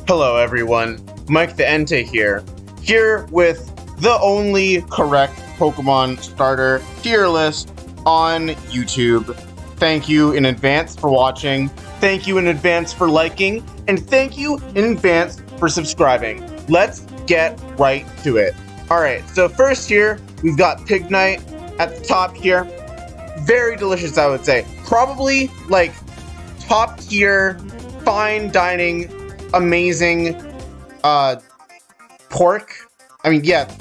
Hello everyone, Mike the Entei here with the only correct Pokemon starter tier list on YouTube. Thank you in advance for watching, thank you in advance for liking, and thank you in advance for subscribing. Let's get right to it. Alright, so first here, we've got Pignite at the top here. Very delicious, I would say. Probably, like, top tier, fine dining, amazing, pork. I mean, yeah,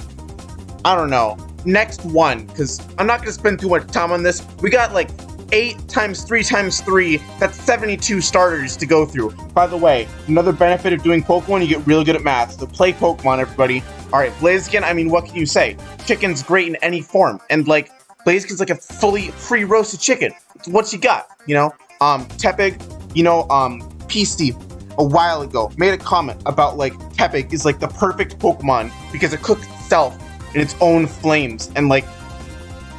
I don't know. Next one, because I'm not going to spend too much time on this. We got, like, 8 times 3 times 3, that's 72 starters to go through. By the way, another benefit of doing Pokemon, you get really good at math. So play Pokemon, everybody. Alright, Blaziken, I mean, what can you say? Chicken's great in any form. And, like, Blaziken's like a fully pre-roasted chicken. What you got, you know? Tepig, you know, Peasty, a while ago, made a comment about, like, Tepig is, like, the perfect Pokemon because it cooks itself in its own flames. And, like,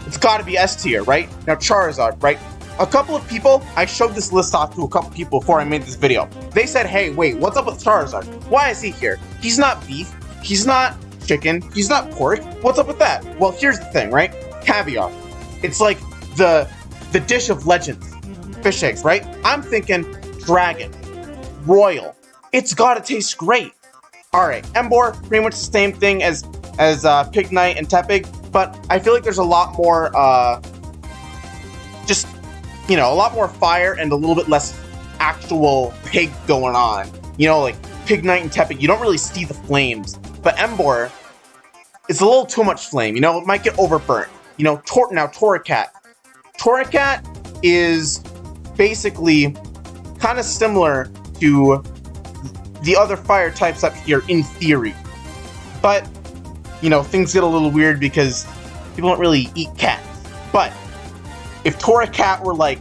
it's gotta be S tier, right? Now, Charizard, right? A couple of people, I showed this list off to a couple people before I made this video. They said, hey, wait, what's up with Charizard? Why is he here? He's not beef, he's not chicken, he's not pork. What's up with that? Well, here's the thing, right? Caviar. It's like the dish of legends. Fish eggs, right? I'm thinking dragon, royal. It's gotta taste great. Alright, Emboar, pretty much the same thing as Pignite and Tepig, but I feel like there's a lot more, just, you know, a lot more fire and a little bit less actual pig going on. You know, like Pignite and Tepig, you don't really see the flames, but Emboar, it's a little too much flame, you know, it might get overburnt. You know, Torracat. Torracat is basically kind of similar to the other fire types up here in theory. But, you know, things get a little weird because people don't really eat cats. But if Torracat were like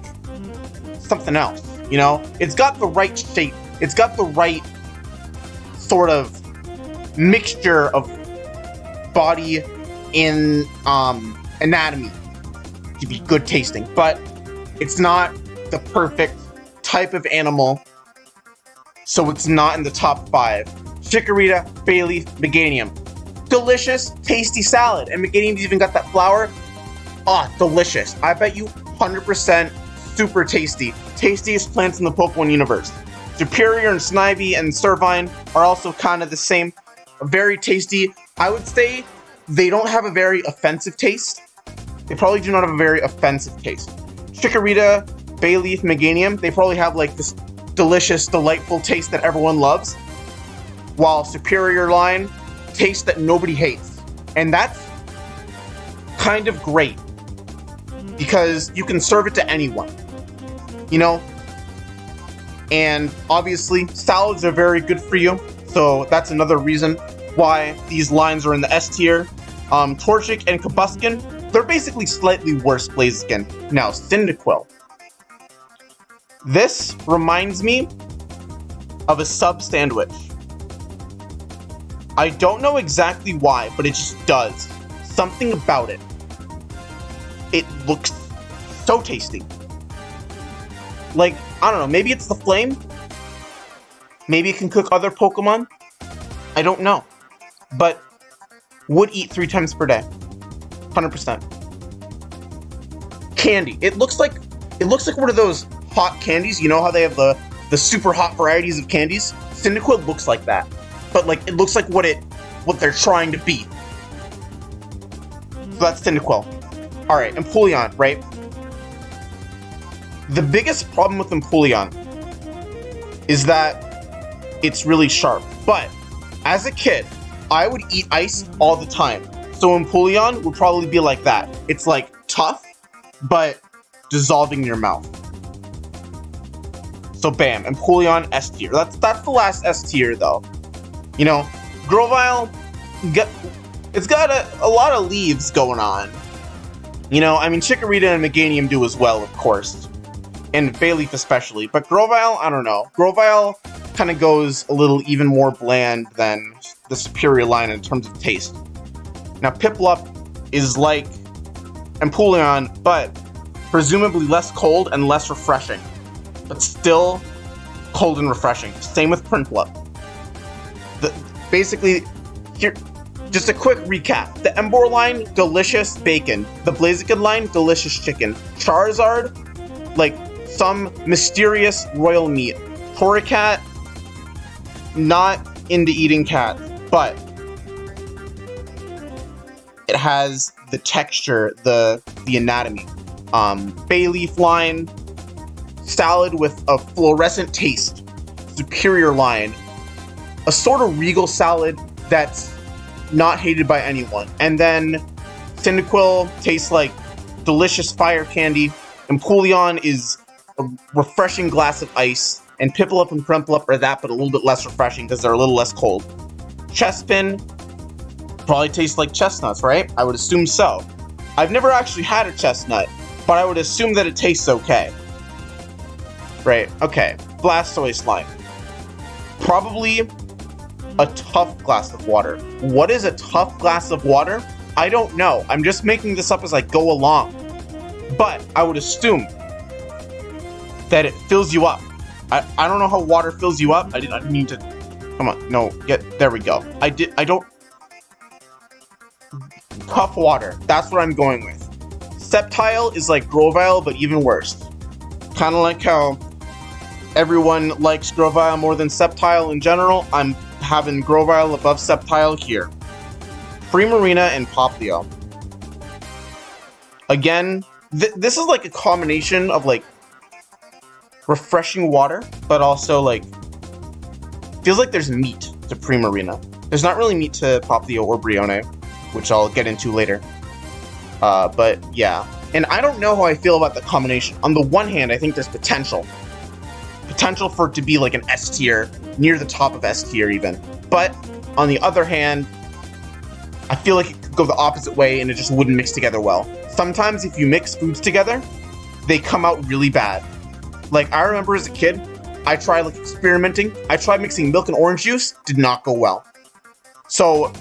something else, you know, it's got the right shape. It's got the right sort of mixture of body in anatomy to be good tasting, but it's not the perfect type of animal, so it's not in the top 5. Chikorita, Bayleef, Meganium. Delicious, tasty salad, and Meganium's even got that flower. Ah, delicious. I bet you 100% super tasty. Tastiest plants in the Pokemon universe. Superior and Snivy and Servine are also kind of the same. Very tasty. I would say they don't have a very offensive taste. They probably do not have a very offensive taste. Chikorita, Bayleef, Meganium, they probably have like this delicious, delightful taste that everyone loves, while Superior line tastes that nobody hates. And that's kind of great, because you can serve it to anyone, you know? And obviously, salads are very good for you, so that's another reason why these lines are in the S tier. Torchic and Combusken, they're basically slightly worse Blaziken. Now, Cyndaquil. This reminds me of a sub sandwich. I don't know exactly why, but it just does. Something about it. It looks so tasty. Like, I don't know, maybe it's the flame? Maybe it can cook other Pokemon? I don't know. But would eat 3 times per day. 100%. Candy. It looks like one of those hot candies. You know how they have the super hot varieties of candies? Cyndaquil looks like that. But like it looks like what they're trying to be. So that's Cyndaquil. Alright, Empoleon, right? The biggest problem with Empoleon is that it's really sharp. But as a kid, I would eat ice all the time. So Empoleon would probably be like that. It's like tough, but dissolving in your mouth. So bam, Empoleon S tier. That's the last S tier though. You know, Grovyle, it's got a lot of leaves going on. You know, I mean, Chikorita and Meganium do as well, of course. And Bayleef especially. But Grovyle, I don't know. Grovyle kind of goes a little even more bland than the Superior line in terms of taste. Now, Piplup is like Empoleon, but presumably less cold and less refreshing. But still cold and refreshing. Same with Prinplup. Basically, here, just a quick recap. The Emboar line, delicious bacon. The Blaziken line, delicious chicken. Charizard, like some mysterious royal meat. Torracat, not into eating cats, but it has the texture, the anatomy. Bayleaf line, salad with a fluorescent taste. Superior line. A sort of regal salad that's not hated by anyone. And then Cyndaquil tastes like delicious fire candy. Empoleon is a refreshing glass of ice. And Piplup and Prinplup are that, but a little bit less refreshing because they're a little less cold. Chespin probably tastes like chestnuts, right? I would assume so. I've never actually had a chestnut, but I would assume that it tastes okay. Right, okay. Blastoise line. Probably a tough glass of water. What is a tough glass of water? I don't know. I'm just making this up as I go along. But I would assume that it fills you up. I don't know how water fills you up. I didn't need to. Come on, no, there we go. I don't. Tough water. That's what I'm going with. Sceptile is like Grovyle, but even worse. Kind of like how everyone likes Grovyle more than Sceptile in general. I'm having Grovyle above Sceptile here. Primarina and Popplio. Again, this is like a combination of like refreshing water, but also like feels like there's meat to Primarina. There's not really meat to Popplio or Brionne, which I'll get into later. But yeah, and I don't know how I feel about the combination. On the one hand, I think there's potential for it to be like an S tier, near the top of S tier even. But on the other hand, I feel like it could go the opposite way and it just wouldn't mix together well. Sometimes if you mix foods together, they come out really bad. Like, I remember as a kid, I tried like experimenting. I tried mixing milk and orange juice, did not go well. So,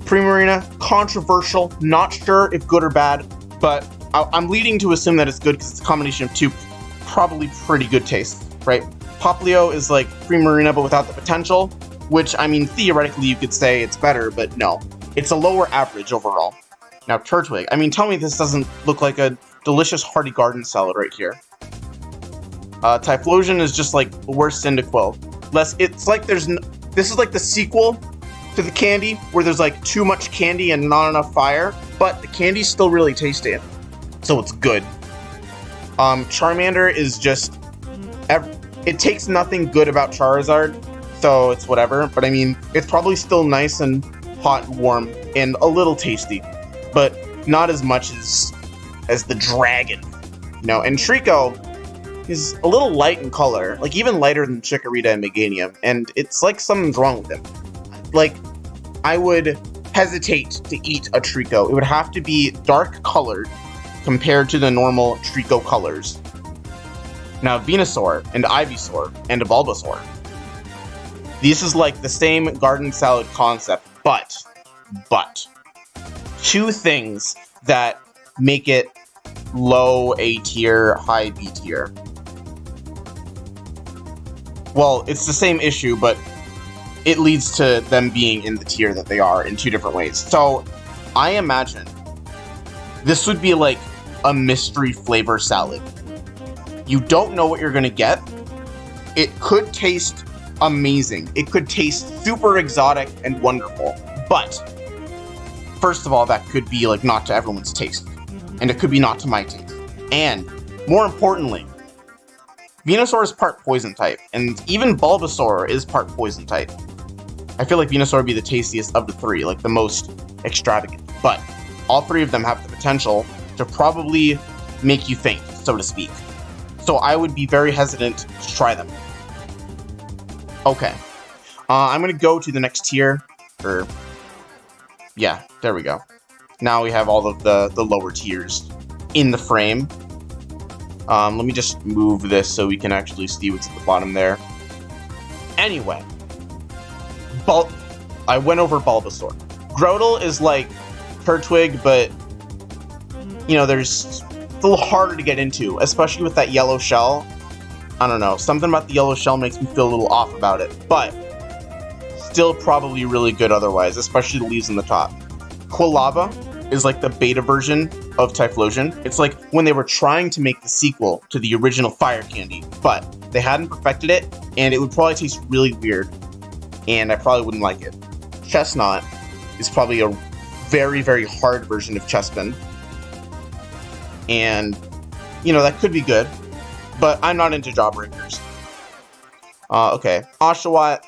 Primarina, controversial, not sure if good or bad, but I'm leading to assume that it's good because it's a combination of two probably pretty good tastes, right? Popplio is like Primarina but without the potential, which, I mean, theoretically you could say it's better, but no. It's a lower average overall. Now, Turtwig. I mean, tell me this doesn't look like a delicious hearty garden salad right here. Typhlosion is just like the worst Cyndaquil. It's like this is like the sequel to the candy, where there's like too much candy and not enough fire, but the candy's still really tasty, so it's good. Charmander is just, it takes nothing good about Charizard, so it's whatever, but I mean, it's probably still nice and hot and warm and a little tasty, but not as much as the dragon, you know. And Treecko is a little light in color, like even lighter than Chikorita and Meganium, and it's like something's wrong with him. Like, I would hesitate to eat a Treecko. It would have to be dark colored compared to the normal Treecko colors. Now, Venusaur and Ivysaur and a Bulbasaur. This is like the same garden salad concept, but two things that make it low A tier, high B tier. Well, it's the same issue, but it leads to them being in the tier that they are in two different ways. So, I imagine this would be like a mystery flavor salad. You don't know what you're gonna get. It could taste amazing. It could taste super exotic and wonderful. But, first of all, that could be like not to everyone's taste. And it could be not to my taste. And, more importantly, Venusaur is part poison type, and even Bulbasaur is part poison type. I feel like Venusaur would be the tastiest of the three, like the most extravagant. But all three of them have the potential to probably make you faint, so to speak. So I would be very hesitant to try them. Okay. I'm going to go to the next tier. Yeah, there we go. Now we have all of the lower tiers in the frame. Let me just move this so we can actually see what's at the bottom there. Anyway. I went over Bulbasaur. Grotle is like Turtwig, but, you know, it's a little harder to get into, especially with that yellow shell. I don't know, something about the yellow shell makes me feel a little off about it, but still probably really good otherwise, especially the leaves in the top. Quilava is like the beta version of Typhlosion. It's like when they were trying to make the sequel to the original Fire Candy, but they hadn't perfected it, and it would probably taste really weird, and I probably wouldn't like it. Chestnut is probably a very, very hard version of Chespin, and, you know, that could be good, but I'm not into Jawbreakers. Okay, Oshawott,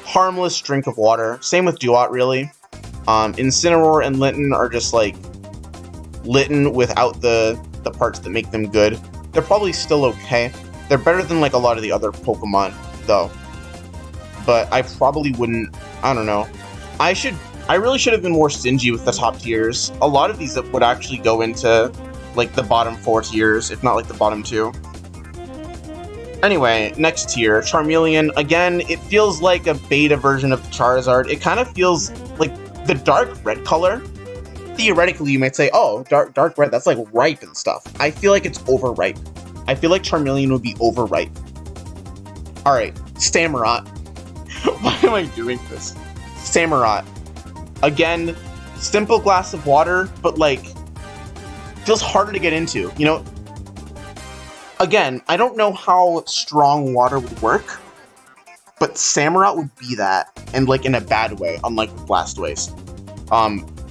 harmless drink of water. Same with Duat, really. Incineroar and Litten are just like Litten without the parts that make them good. They're probably still okay. They're better than like a lot of the other Pokemon, though. But I probably wouldn't, I don't know. I really should have been more stingy with the top tiers. A lot of these would actually go into like the bottom 4 tiers, if not like the bottom 2. Anyway, next tier, Charmeleon. Again, it feels like a beta version of the Charizard. It kind of feels like the dark red color. Theoretically, you might say, oh, dark red, that's like ripe and stuff. I feel like it's overripe. I feel like Charmeleon would be overripe. Alright, Samurott. Why am I doing this? Samurott. Again, simple glass of water, but like, feels harder to get into, you know? Again, I don't know how strong water would work, but Samurott would be that, and like in a bad way, unlike Blastoise.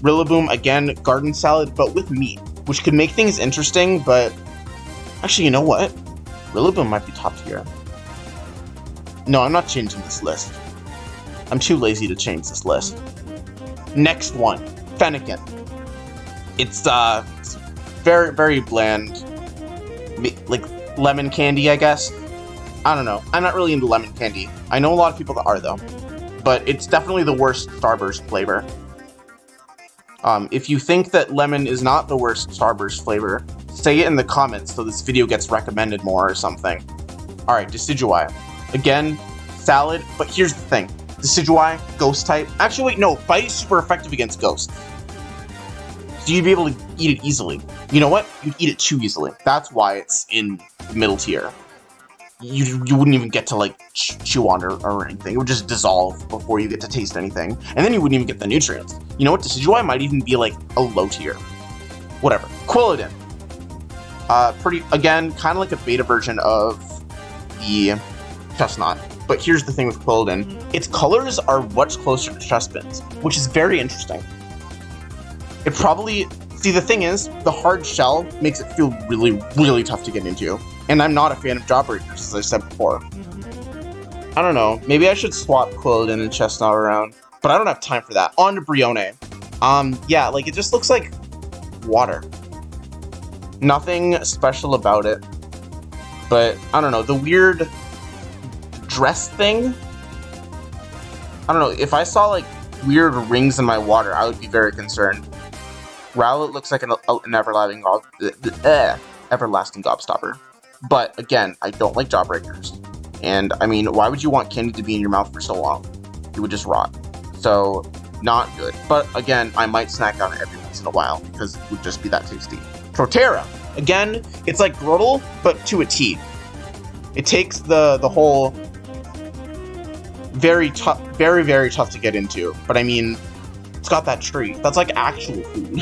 Rillaboom, again, garden salad, but with meat, which could make things interesting, but actually, you know what? Rillaboom might be top tier. No, I'm not changing this list. I'm too lazy to change this list. Next one, Fennekin. It's very, very bland, like lemon candy, I guess. I don't know. I'm not really into lemon candy. I know a lot of people that are, though. But it's definitely the worst Starburst flavor. If you think that lemon is not the worst Starburst flavor, say it in the comments so this video gets recommended more or something. Alright, Decidueye. Again, salad, but here's the thing. Decidueye, Ghost type. Actually, wait, no. Bite is super effective against Ghosts. So you'd be able to eat it easily. You know what? You'd eat it too easily. That's why it's in the middle tier. You wouldn't even get to, like, chew on or anything. It would just dissolve before you get to taste anything. And then you wouldn't even get the nutrients. You know what? Decidueye might even be, like, a low tier. Whatever. Quilladin. Again, kind of like a beta version of the Chestnut. But here's the thing with Quilladin. Its colors are much closer to Chespin's, which is very interesting. It probably... See, the thing is, the hard shell makes it feel really, really tough to get into. And I'm not a fan of Jawbreakers, as I said before. I don't know. Maybe I should swap Quilladin and Chestnut around. But I don't have time for that. On to Brione. Yeah, like, it just looks like water. Nothing special about it. But, I don't know. The weird dress thing? I don't know. If I saw, like, weird rings in my water, I would be very concerned. Rowlet looks like an everlasting gobstopper. But, again, I don't like Jawbreakers. And, I mean, why would you want candy to be in your mouth for so long? It would just rot. So, not good. But, again, I might snack on it every once in a while, because it would just be that tasty. Torterra. Again, it's like Grotle, but to a T. It takes the whole... very, very tough to get into. But, I mean... It's got that tree. That's like actual food.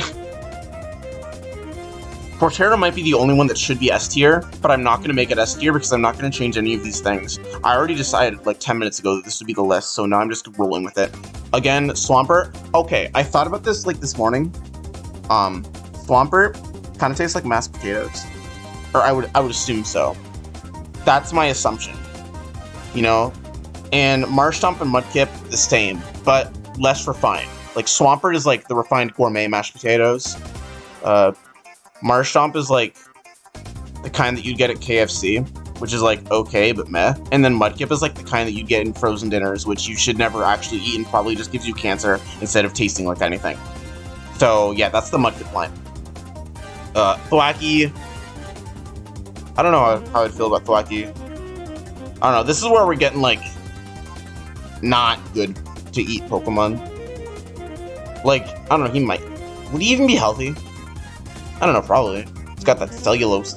Torterra might be the only one that should be S tier, but I'm not going to make it S tier because I'm not going to change any of these things. I already decided like 10 minutes ago that this would be the list, so now I'm just rolling with it. Again, Swampert. Okay, I thought about this like this morning. Swampert kind of tastes like mashed potatoes. Or I would assume so. That's my assumption. You know? And Marshtomp and Mudkip, the same, but less refined. Like, Swampert is, like, the refined gourmet mashed potatoes. Marshtomp is, like, the kind that you'd get at KFC, which is, like, okay, but meh. And then Mudkip is, like, the kind that you'd get in frozen dinners, which you should never actually eat and probably just gives you cancer instead of tasting like anything. So, yeah, that's the Mudkip line. Thwackey. I don't know how I'd feel about Thwackey. I don't know. This is where we're getting, like, not good to eat Pokemon. Like, I don't know, he might... Would he even be healthy? I don't know, probably. It's got that cellulose.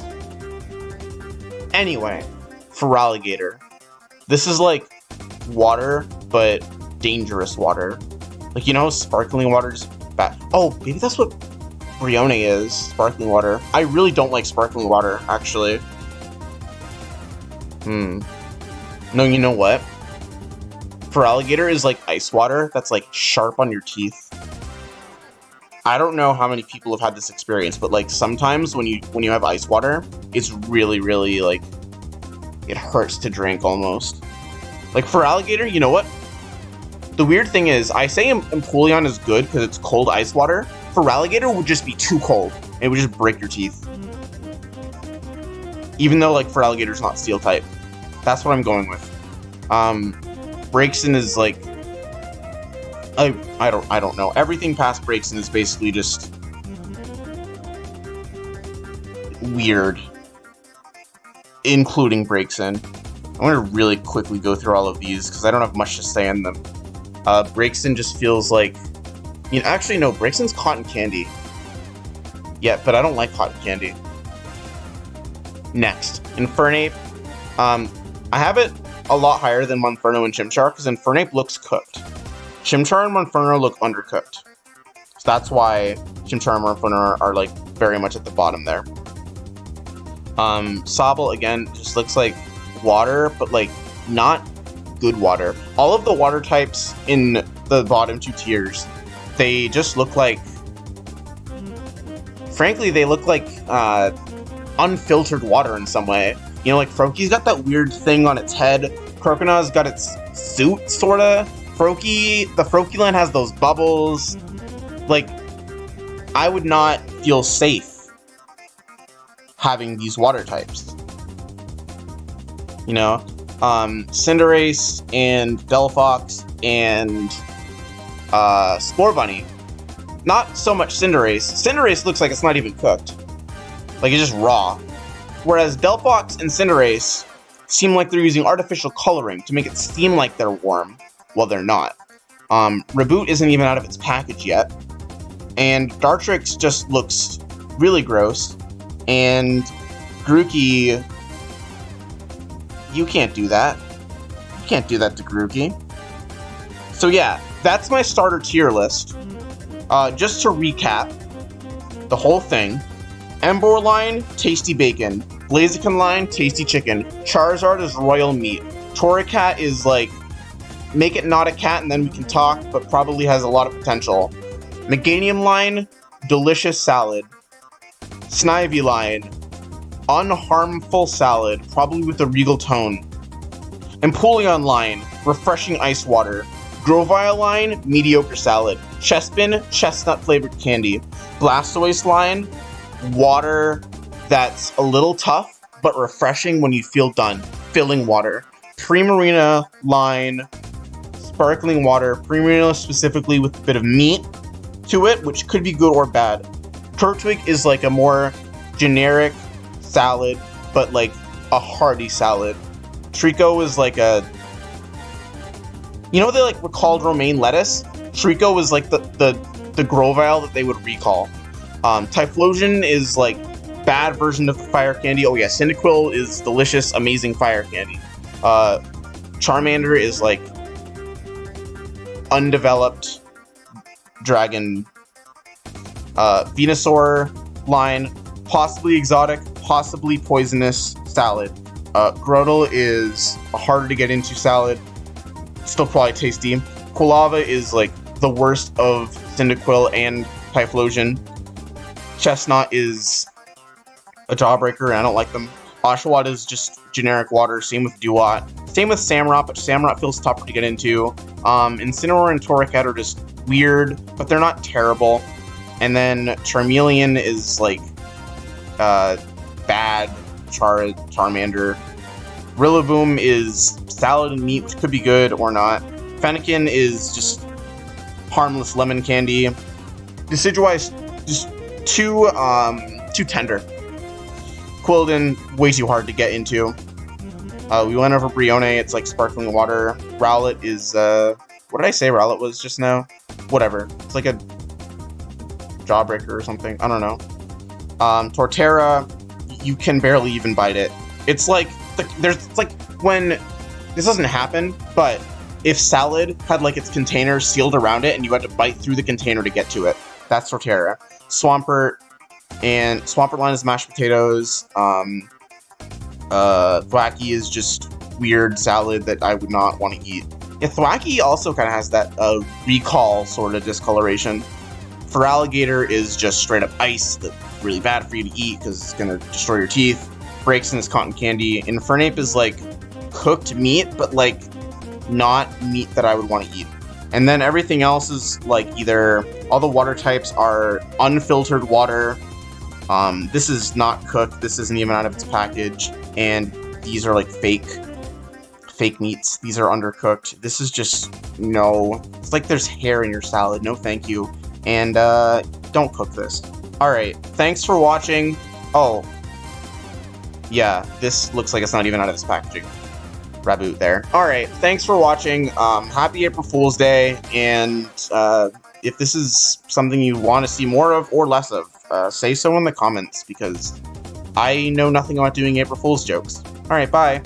Anyway, Feraligatr. This is like water, but dangerous water. Like, you know, sparkling water is bad. Oh, maybe that's what Brione is, sparkling water. I really don't like sparkling water, actually. No, you know what? Feraligatr is like ice water that's like sharp on your teeth. I don't know how many people have had this experience, but like sometimes when you have ice water, it's really, really like, it hurts to drink almost. Like Feraligatr, you know what? The weird thing is, I say Empoleon is good because it's cold ice water. Feraligatr would just be too cold. It would just break your teeth. Even though like Feraligatr's not steel type. That's what I'm going with. Braixen is like, I don't know. Everything past Braixen is basically just weird, including Braixen. I'm gonna really quickly go through all of these because I don't have much to say on them. Braixen just feels like, actually no, Braixen's cotton candy. Yeah, but I don't like cotton candy. Next, Infernape. I have it a lot higher than Monferno and Chimchar because Infernape looks cooked. Chimchar and Monferno look undercooked. So that's why Chimchar and Monferno are like very much at the bottom there. Sobble, again, just looks like water, but like not good water. All of the water types in the bottom two tiers, they just look like, frankly, they look like unfiltered water in some way. You know, like Froakie's got that weird thing on its head. Crocona's got its suit, sorta. The Froakie line has those bubbles. Like, I would not feel safe having these water types. You know? Cinderace and Delphox and Spore Bunny. Not so much Cinderace. Cinderace looks like it's not even cooked. Like, it's just raw. Whereas Delphox and Cinderace seem like they're using artificial coloring to make it seem like they're warm. Well, they're not. Reboot isn't even out of its package yet. And Dartrix just looks really gross. And Grookey, you can't do that. You can't do that to Grookey. So yeah, that's my starter tier list. Just to recap the whole thing. Emboar line, tasty bacon. Blaziken line, tasty chicken. Charizard is royal meat. Torracat is like, make it not a cat and then we can talk, but probably has a lot of potential. Meganium line, delicious salad. Snivy line, unharmful salad, probably with a regal tone. Empoleon line, refreshing ice water. Grovyle line, mediocre salad. Chespin, chestnut flavored candy. Blastoise line, water that's a little tough, but refreshing when you feel done. Filling water. Primarina line, sparkling water. Primarina specifically with a bit of meat to it, which could be good or bad. Turtwig is like a more generic salad, but like a hearty salad. Trico is like a, you know, they like recalled romaine lettuce. Trico is like the Grovyle that they would recall. Typhlosion is like bad version of the fire candy. Oh yeah, Cyndaquil is delicious, amazing fire candy. Charmander is like undeveloped dragon. Venusaur line, possibly exotic, possibly poisonous salad. Grotle is a harder to get into salad, still probably tasty. Quilava is like the worst of Cyndaquil and Typhlosion. Chestnut is a jawbreaker, I don't like them. Oshawott is just generic water, same with Duat. Same with Samurott, but Samurott feels tougher to get into. Incineroar and Torracat are just weird, but they're not terrible. And then Charmeleon is like bad Charmander. Rillaboom is salad and meat, which could be good or not. Fennekin is just harmless lemon candy. Decidueye is just too tender. Quilladin, way too hard to get into. We went over Brione, it's like sparkling water. Rowlet is, what did I say Rowlet was just now? Whatever. It's like a jawbreaker or something. I don't know. Torterra, you can barely even bite it. It's like, it's like when, this doesn't happen, but if salad had like its container sealed around it and you had to bite through the container to get to it. That's Torterra. Swampert, and Swampert line is mashed potatoes. Thwackey is just weird salad that I would not want to eat. Yeah, Thwackey also kind of has that recall sort of discoloration. Feraligatr is just straight up ice that's really bad for you to eat because it's going to destroy your teeth. Braixen is cotton candy. Infernape is like cooked meat, but like not meat that I would want to eat. And then everything else is like either all the water types are unfiltered water. This is not cooked. This isn't even out of its package. And these are like fake meats. These are undercooked. This is just no. It's like there's hair in your salad. No, thank you. And don't cook this. All right. Thanks for watching. Oh, yeah. This looks like it's not even out of its packaging. Raboot there. All right. Thanks for watching. Happy April Fool's Day. And if this is something you want to see more of or less of, say so in the comments because I know nothing about doing April Fool's jokes. All right. Bye.